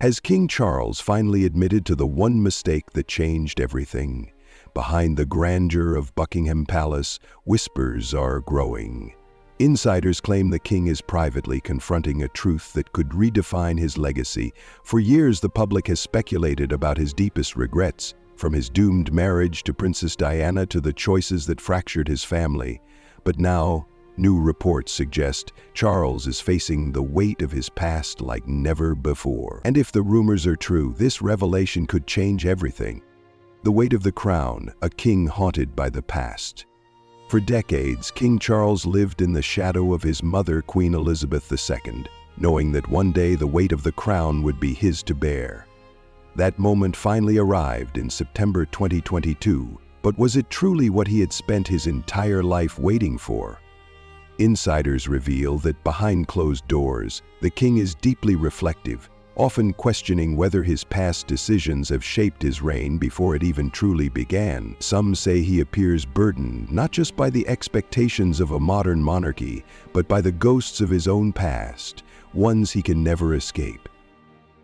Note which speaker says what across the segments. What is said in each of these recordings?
Speaker 1: Has King Charles finally admitted to the one mistake that changed everything? Behind the grandeur of Buckingham Palace, whispers are growing. Insiders claim the king is privately confronting a truth that could redefine his legacy. For years, the public has speculated about his deepest regrets, from his doomed marriage to Princess Diana to the choices that fractured his family. But now, new reports suggest Charles is facing the weight of his past like never before. And if the rumors are true, this revelation could change everything. The weight of the crown, a king haunted by the past. For decades, King Charles lived in the shadow of his mother, Queen Elizabeth II, knowing that one day the weight of the crown would be his to bear. That moment finally arrived in September 2022, but was it truly what he had spent his entire life waiting for? Insiders reveal that behind closed doors, the king is deeply reflective, often questioning whether his past decisions have shaped his reign before it even truly began. Some say he appears burdened not just by the expectations of a modern monarchy, but by the ghosts of his own past, ones he can never escape.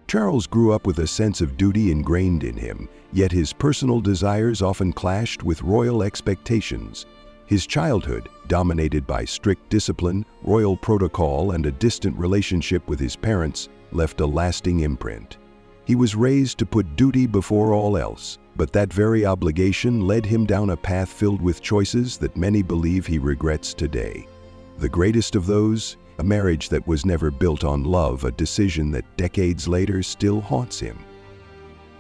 Speaker 1: Charles grew up with a sense of duty ingrained in him, yet his personal desires often clashed with royal expectations. His childhood, dominated by strict discipline, royal protocol, and a distant relationship with his parents, left a lasting imprint. He was raised to put duty before all else, but that very obligation led him down a path filled with choices that many believe he regrets today. The greatest of those, a marriage that was never built on love, a decision that decades later still haunts him.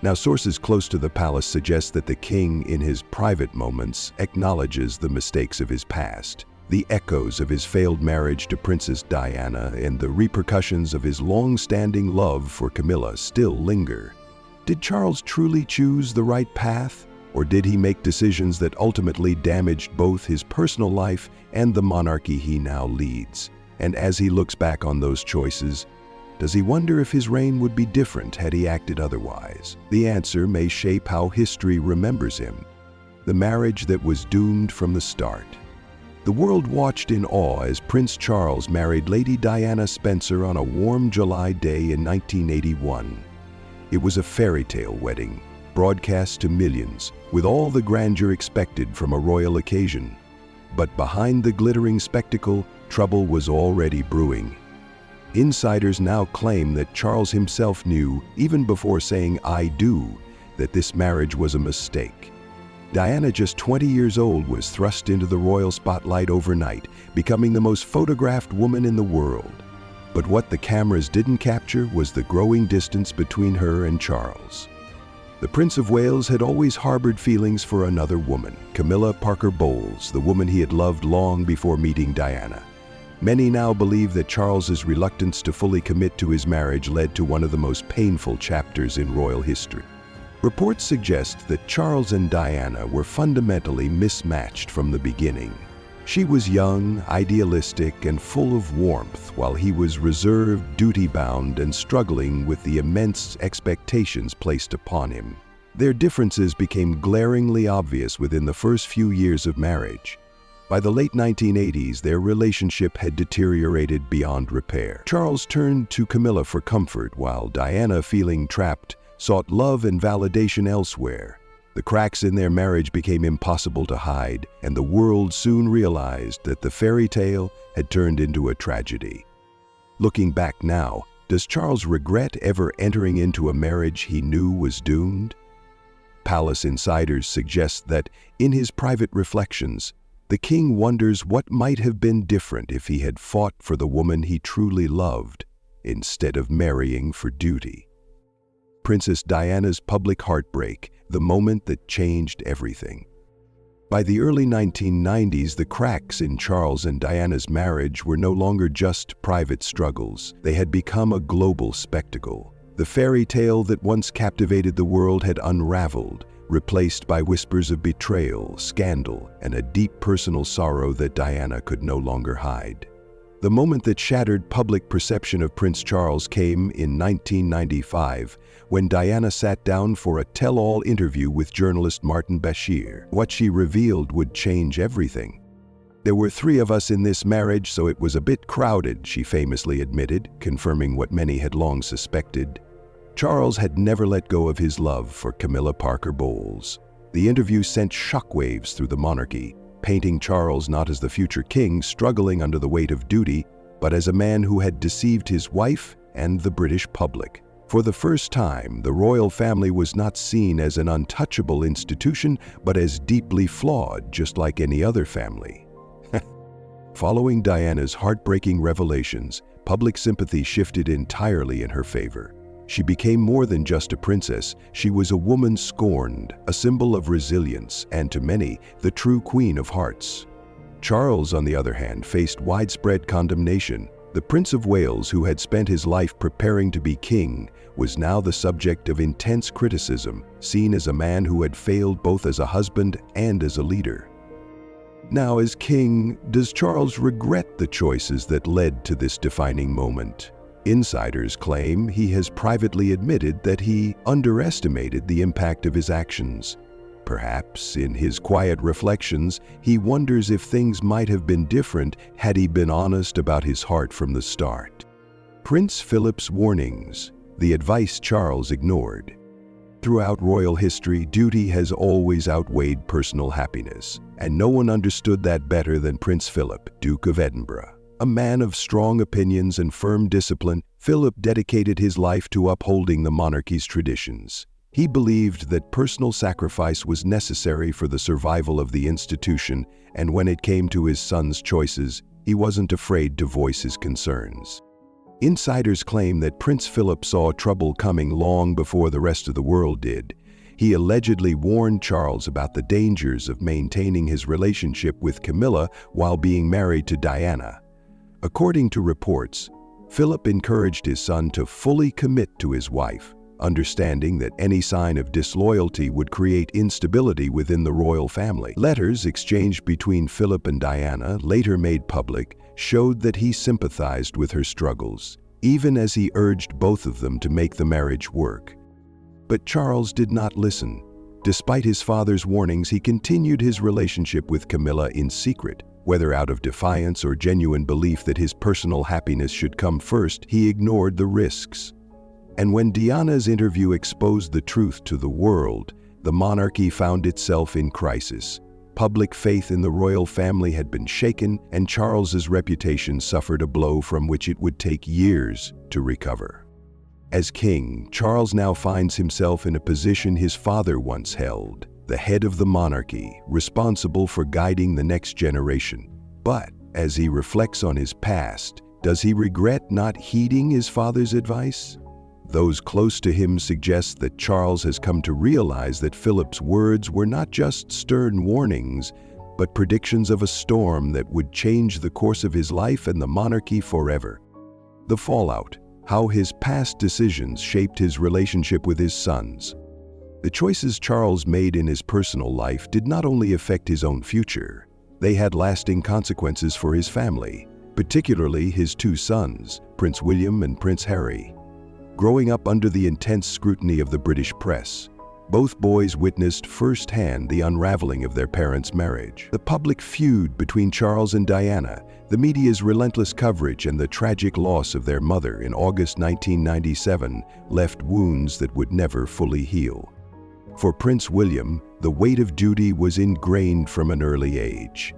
Speaker 1: Now, sources close to the palace suggest that the king, in his private moments, acknowledges the mistakes of his past. The echoes of his failed marriage to Princess Diana and the repercussions of his long-standing love for Camilla still linger. Did Charles truly choose the right path, or did he make decisions that ultimately damaged both his personal life and the monarchy he now leads? And as he looks back on those choices, does he wonder if his reign would be different had he acted otherwise? The answer may shape how history remembers him. The marriage that was doomed from the start. The world watched in awe as Prince Charles married Lady Diana Spencer on a warm July day in 1981. It was a fairy tale wedding, broadcast to millions, with all the grandeur expected from a royal occasion. But behind the glittering spectacle, trouble was already brewing. Insiders now claim that Charles himself knew, even before saying "I do," that this marriage was a mistake. Diana, just 20 years old, was thrust into the royal spotlight overnight, becoming the most photographed woman in the world. But what the cameras didn't capture was the growing distance between her and Charles. The Prince of Wales had always harbored feelings for another woman, Camilla Parker Bowles, the woman he had loved long before meeting Diana. Many now believe that Charles's reluctance to fully commit to his marriage led to one of the most painful chapters in royal history. Reports suggest that Charles and Diana were fundamentally mismatched from the beginning. She was young, idealistic, and full of warmth, while he was reserved, duty-bound, and struggling with the immense expectations placed upon him. Their differences became glaringly obvious within the first few years of marriage. By the late 1980s, their relationship had deteriorated beyond repair. Charles turned to Camilla for comfort, while Diana, feeling trapped, sought love and validation elsewhere. The cracks in their marriage became impossible to hide, and the world soon realized that the fairy tale had turned into a tragedy. Looking back now, does Charles regret ever entering into a marriage he knew was doomed? Palace insiders suggest that, in his private reflections, the king wonders what might have been different if he had fought for the woman he truly loved, instead of marrying for duty. Princess Diana's public heartbreak, the moment that changed everything. By the early 1990s, the cracks in Charles and Diana's marriage were no longer just private struggles. They had become a global spectacle. The fairy tale that once captivated the world had unraveled, replaced by whispers of betrayal, scandal, and a deep personal sorrow that Diana could no longer hide. The moment that shattered public perception of Prince Charles came in 1995, when Diana sat down for a tell-all interview with journalist Martin Bashir. What she revealed would change everything. "There were 3 of us in this marriage, so it was a bit crowded," she famously admitted, confirming what many had long suspected. Charles had never let go of his love for Camilla Parker Bowles. The interview sent shockwaves through the monarchy, painting Charles not as the future king struggling under the weight of duty, but as a man who had deceived his wife and the British public. For the first time, the royal family was not seen as an untouchable institution, but as deeply flawed, just like any other family. Following Diana's heartbreaking revelations, public sympathy shifted entirely in her favor. She became more than just a princess. She was a woman scorned, a symbol of resilience, and to many, the true queen of hearts. Charles, on the other hand, faced widespread condemnation. The Prince of Wales, who had spent his life preparing to be king, was now the subject of intense criticism, seen as a man who had failed both as a husband and as a leader. Now, as king, does Charles regret the choices that led to this defining moment? Insiders claim he has privately admitted that he underestimated the impact of his actions. Perhaps, in his quiet reflections, he wonders if things might have been different had he been honest about his heart from the start. Prince Philip's warnings, the advice Charles ignored. Throughout royal history, duty has always outweighed personal happiness, and no one understood that better than Prince Philip, Duke of Edinburgh. A man of strong opinions and firm discipline, Philip dedicated his life to upholding the monarchy's traditions. He believed that personal sacrifice was necessary for the survival of the institution, and when it came to his son's choices, he wasn't afraid to voice his concerns. Insiders claim that Prince Philip saw trouble coming long before the rest of the world did. He allegedly warned Charles about the dangers of maintaining his relationship with Camilla while being married to Diana. According to reports, Philip encouraged his son to fully commit to his wife, understanding that any sign of disloyalty would create instability within the royal family. Letters exchanged between Philip and Diana, later made public, showed that he sympathized with her struggles, even as he urged both of them to make the marriage work. But Charles did not listen. Despite his father's warnings, he continued his relationship with Camilla in secret. Whether out of defiance or genuine belief that his personal happiness should come first, he ignored the risks. And when Diana's interview exposed the truth to the world, the monarchy found itself in crisis. Public faith in the royal family had been shaken, and Charles's reputation suffered a blow from which it would take years to recover. As king, Charles now finds himself in a position his father once held, the head of the monarchy, responsible for guiding the next generation. But as he reflects on his past, does he regret not heeding his father's advice? Those close to him suggest that Charles has come to realize that Philip's words were not just stern warnings, but predictions of a storm that would change the course of his life and the monarchy forever. The fallout, how his past decisions shaped his relationship with his sons. The choices Charles made in his personal life did not only affect his own future, they had lasting consequences for his family, particularly his two sons, Prince William and Prince Harry. Growing up under the intense scrutiny of the British press, both boys witnessed firsthand the unraveling of their parents' marriage. The public feud between Charles and Diana, the media's relentless coverage, and the tragic loss of their mother in August 1997 left wounds that would never fully heal. For Prince William, the weight of duty was ingrained from an early age.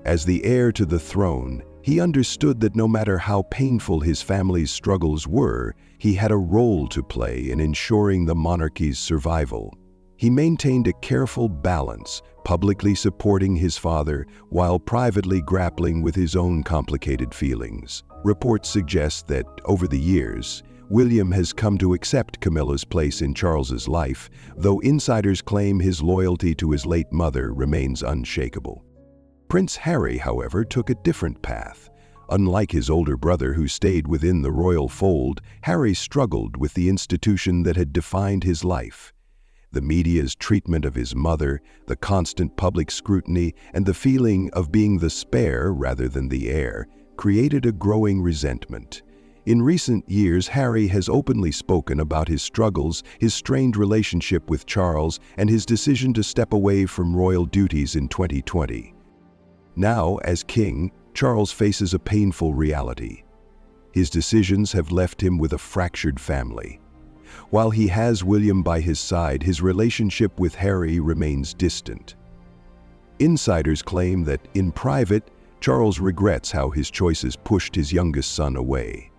Speaker 1: As the heir to the throne, he understood that no matter how painful his family's struggles were, he had a role to play in ensuring the monarchy's survival. He maintained a careful balance, publicly supporting his father while privately grappling with his own complicated feelings. Reports suggest that, over the years, William has come to accept Camilla's place in Charles's life, though insiders claim his loyalty to his late mother remains unshakable. Prince Harry, however, took a different path. Unlike his older brother who stayed within the royal fold, Harry struggled with the institution that had defined his life. The media's treatment of his mother, the constant public scrutiny, and the feeling of being the spare rather than the heir created a growing resentment. In recent years, Harry has openly spoken about his struggles, his strained relationship with Charles, and his decision to step away from royal duties in 2020. Now, as king, Charles faces a painful reality. His decisions have left him with a fractured family. While he has William by his side, his relationship with Harry remains distant. Insiders claim that, in private, Charles regrets how his choices pushed his youngest son away.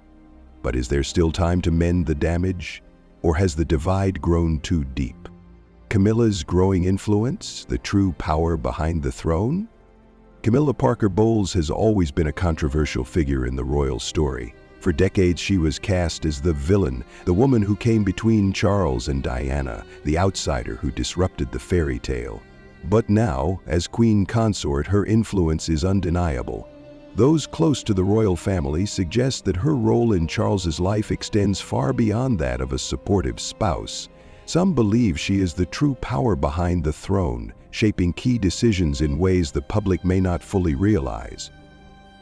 Speaker 1: But is there still time to mend the damage, or has the divide grown too deep? Camilla's growing influence, the true power behind the throne? Camilla Parker Bowles has always been a controversial figure in the royal story. For decades, she was cast as the villain, the woman who came between Charles and Diana, the outsider who disrupted the fairy tale. But now, as queen consort, her influence is undeniable. Those close to the royal family suggest that her role in Charles's life extends far beyond that of a supportive spouse. Some believe she is the true power behind the throne, shaping key decisions in ways the public may not fully realize.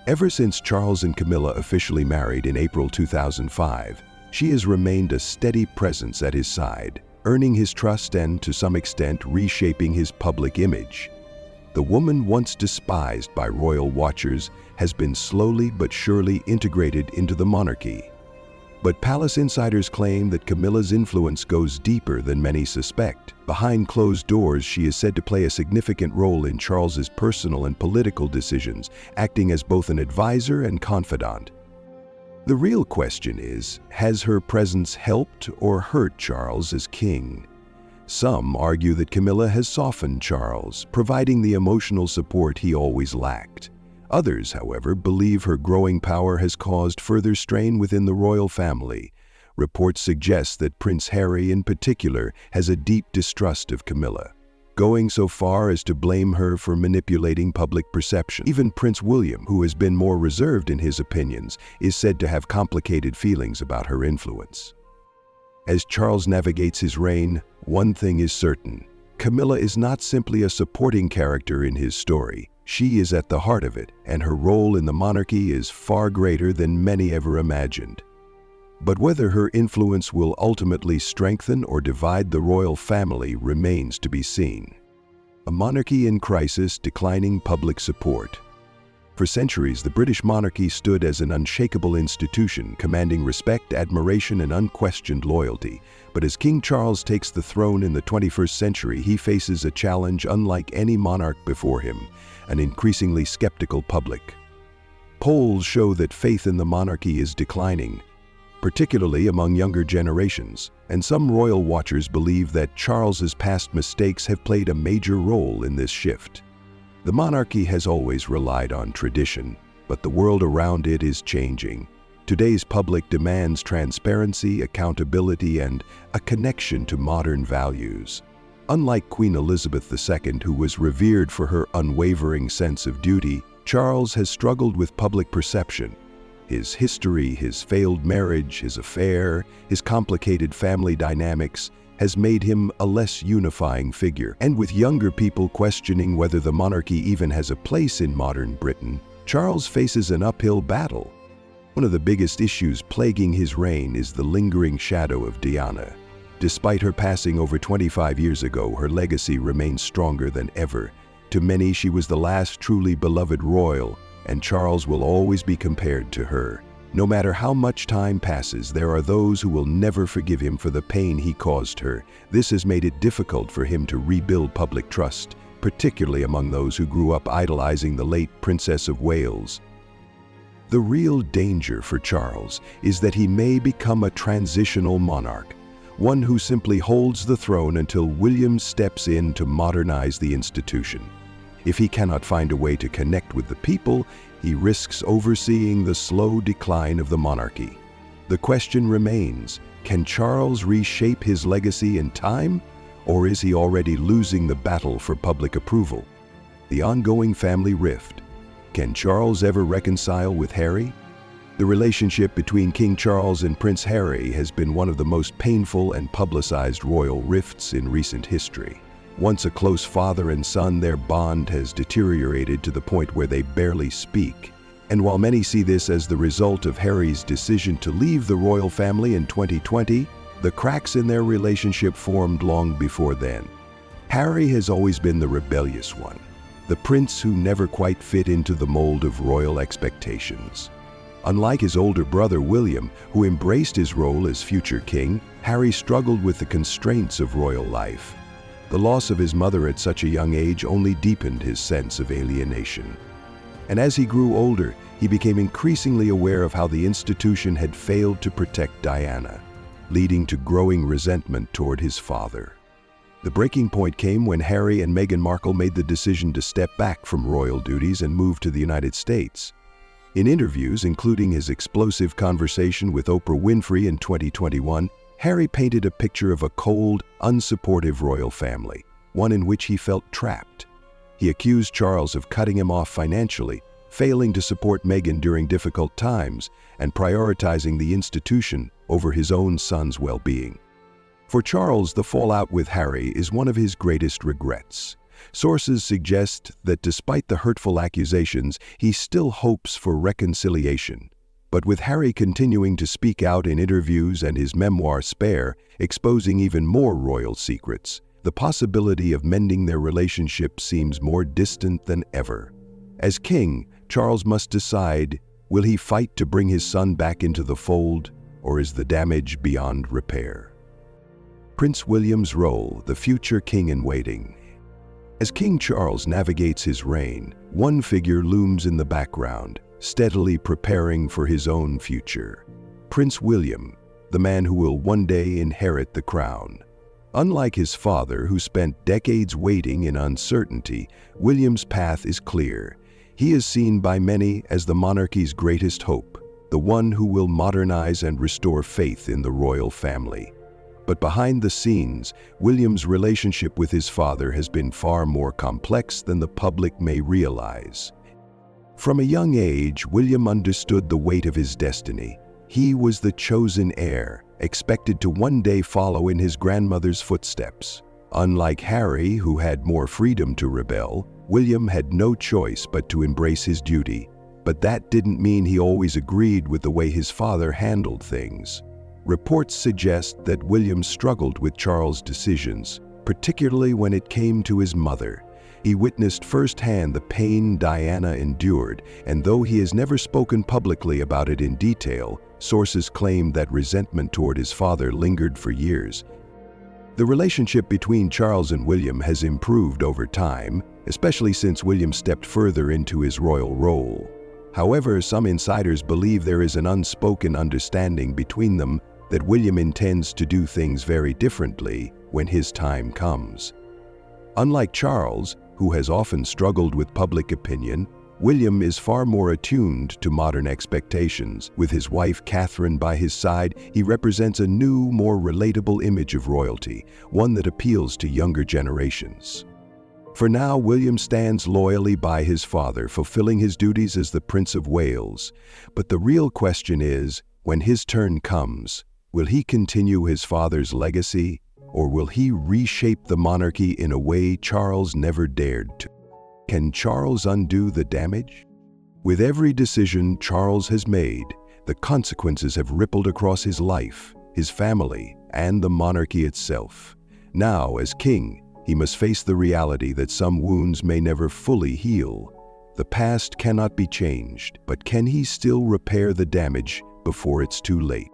Speaker 1: Ever since Charles and Camilla officially married in April 2005, she has remained a steady presence at his side, earning his trust and, to some extent, reshaping his public image. The woman once despised by royal watchers has been slowly but surely integrated into the monarchy. But palace insiders claim that Camilla's influence goes deeper than many suspect. Behind closed doors, she is said to play a significant role in Charles's personal and political decisions, acting as both an advisor and confidant. The real question is, has her presence helped or hurt Charles as king? Some argue that Camilla has softened Charles, providing the emotional support he always lacked. Others, however, believe her growing power has caused further strain within the royal family. Reports suggest that Prince Harry in particular has a deep distrust of Camilla, going so far as to blame her for manipulating public perception. Even Prince William, who has been more reserved in his opinions, is said to have complicated feelings about her influence. As Charles navigates his reign, one thing is certain: Camilla is not simply a supporting character in his story. She is at the heart of it, and her role in the monarchy is far greater than many ever imagined. But whether her influence will ultimately strengthen or divide the royal family remains to be seen. A monarchy in crisis, declining public support. For centuries, the British monarchy stood as an unshakable institution, commanding respect, admiration, and unquestioned loyalty. But as King Charles takes the throne in the 21st century, he faces a challenge unlike any monarch before him: an increasingly skeptical public. Polls show that faith in the monarchy is declining, particularly among younger generations, and some royal watchers believe that Charles's past mistakes have played a major role in this shift. The monarchy has always relied on tradition, but the world around it is changing. Today's public demands transparency, accountability, and a connection to modern values. Unlike Queen Elizabeth II, who was revered for her unwavering sense of duty, Charles has struggled with public perception. His history, his failed marriage, his affair, his complicated family dynamics has made him a less unifying figure. And with younger people questioning whether the monarchy even has a place in modern Britain, Charles faces an uphill battle. One of the biggest issues plaguing his reign is the lingering shadow of Diana. Despite her passing over 25 years ago, her legacy remains stronger than ever. To many, she was the last truly beloved royal, and Charles will always be compared to her. No matter how much time passes, there are those who will never forgive him for the pain he caused her. This has made it difficult for him to rebuild public trust, particularly among those who grew up idolizing the late Princess of Wales. The real danger for Charles is that he may become a transitional monarch, one who simply holds the throne until William steps in to modernize the institution. If he cannot find a way to connect with the people, he risks overseeing the slow decline of the monarchy. The question remains, can Charles reshape his legacy in time, or is he already losing the battle for public approval? The ongoing family rift. Can Charles ever reconcile with Harry? The relationship between King Charles and Prince Harry has been one of the most painful and publicized royal rifts in recent history. Once a close father and son, their bond has deteriorated to the point where they barely speak. And while many see this as the result of Harry's decision to leave the royal family in 2020, the cracks in their relationship formed long before then. Harry has always been the rebellious one, the prince who never quite fit into the mold of royal expectations. Unlike his older brother William, who embraced his role as future king, Harry struggled with the constraints of royal life. The loss of his mother at such a young age only deepened his sense of alienation. And as he grew older, he became increasingly aware of how the institution had failed to protect Diana, leading to growing resentment toward his father. The breaking point came when Harry and Meghan Markle made the decision to step back from royal duties and move to the United States. In interviews, including his explosive conversation with Oprah Winfrey in 2021, Harry painted a picture of a cold, unsupportive royal family, one in which he felt trapped. He accused Charles of cutting him off financially, failing to support Meghan during difficult times, and prioritizing the institution over his own son's well-being. For Charles, the fallout with Harry is one of his greatest regrets. Sources suggest that despite the hurtful accusations, he still hopes for reconciliation. But with Harry continuing to speak out in interviews and his memoir Spare, exposing even more royal secrets, the possibility of mending their relationship seems more distant than ever. As king, Charles must decide, will he fight to bring his son back into the fold, or is the damage beyond repair? Prince William's role, the future king in waiting. As King Charles navigates his reign, one figure looms in the background, steadily preparing for his own future. Prince William, the man who will one day inherit the crown. Unlike his father, who spent decades waiting in uncertainty, William's path is clear. He is seen by many as the monarchy's greatest hope, the one who will modernize and restore faith in the royal family. But behind the scenes, William's relationship with his father has been far more complex than the public may realize. From a young age, William understood the weight of his destiny. He was the chosen heir, expected to one day follow in his grandmother's footsteps. Unlike Harry, who had more freedom to rebel, William had no choice but to embrace his duty. But that didn't mean he always agreed with the way his father handled things. Reports suggest that William struggled with Charles' decisions, particularly when it came to his mother. He witnessed firsthand the pain Diana endured, and though he has never spoken publicly about it in detail, sources claim that resentment toward his father lingered for years. The relationship between Charles and William has improved over time, especially since William stepped further into his royal role. However, some insiders believe there is an unspoken understanding between them that William intends to do things very differently when his time comes. Unlike Charles, who has often struggled with public opinion, William is far more attuned to modern expectations. With his wife Catherine by his side, he represents a new, more relatable image of royalty, one that appeals to younger generations. For now, William stands loyally by his father, fulfilling his duties as the Prince of Wales. But the real question is, when his turn comes, will he continue his father's legacy, or will he reshape the monarchy in a way Charles never dared to? Can Charles undo the damage? With every decision Charles has made, the consequences have rippled across his life, his family, and the monarchy itself. Now, as king, he must face the reality that some wounds may never fully heal. The past cannot be changed, but can he still repair the damage before it's too late?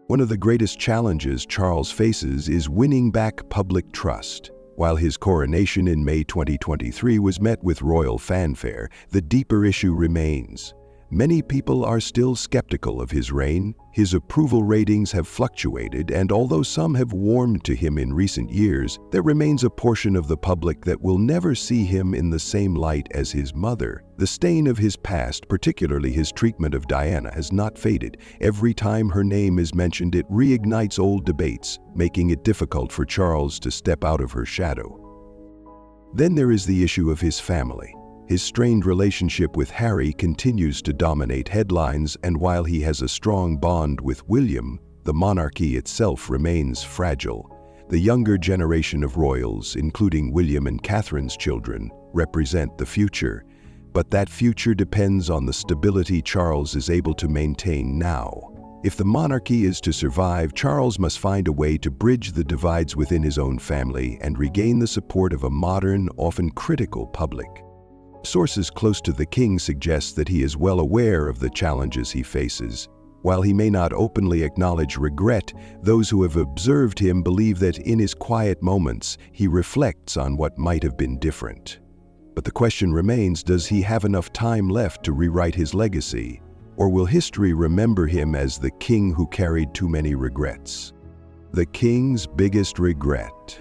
Speaker 1: One of the greatest challenges Charles faces is winning back public trust. While his coronation in May 2023 was met with royal fanfare, the deeper issue remains. Many people are still skeptical of his reign. His approval ratings have fluctuated, and although some have warmed to him in recent years, there remains a portion of the public that will never see him in the same light as his mother. The stain of his past, particularly his treatment of Diana, has not faded. Every time her name is mentioned, it reignites old debates, making it difficult for Charles to step out of her shadow. Then there is the issue of his family. His strained relationship with Harry continues to dominate headlines, and while he has a strong bond with William, the monarchy itself remains fragile. The younger generation of royals, including William and Catherine's children, represent the future. But that future depends on the stability Charles is able to maintain now. If the monarchy is to survive, Charles must find a way to bridge the divides within his own family and regain the support of a modern, often critical public. Sources close to the king suggest that he is well aware of the challenges he faces. While he may not openly acknowledge regret, those who have observed him believe that in his quiet moments, he reflects on what might have been different. But the question remains, does he have enough time left to rewrite his legacy? Or will history remember him as the king who carried too many regrets? The king's biggest regret.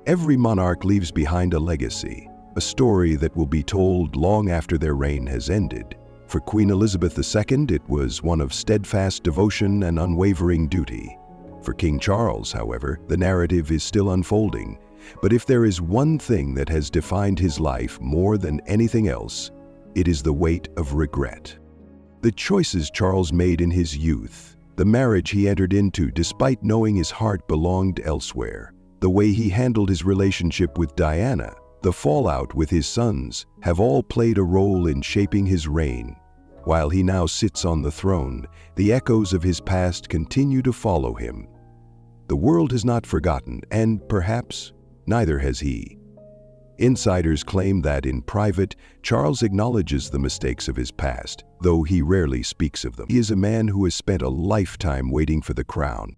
Speaker 1: Every monarch leaves behind a legacy, a story that will be told long after their reign has ended. For Queen Elizabeth II, it was one of steadfast devotion and unwavering duty. For King Charles, however, the narrative is still unfolding. But if there is one thing that has defined his life more than anything else, it is the weight of regret. The choices Charles made in his youth, the marriage he entered into despite knowing his heart belonged elsewhere, the way he handled his relationship with Diana, the fallout with his sons, have all played a role in shaping his reign. While he now sits on the throne, the echoes of his past continue to follow him. The world has not forgotten, and perhaps neither has he. Insiders claim that in private, Charles acknowledges the mistakes of his past, though he rarely speaks of them. He is a man who has spent a lifetime waiting for the crown,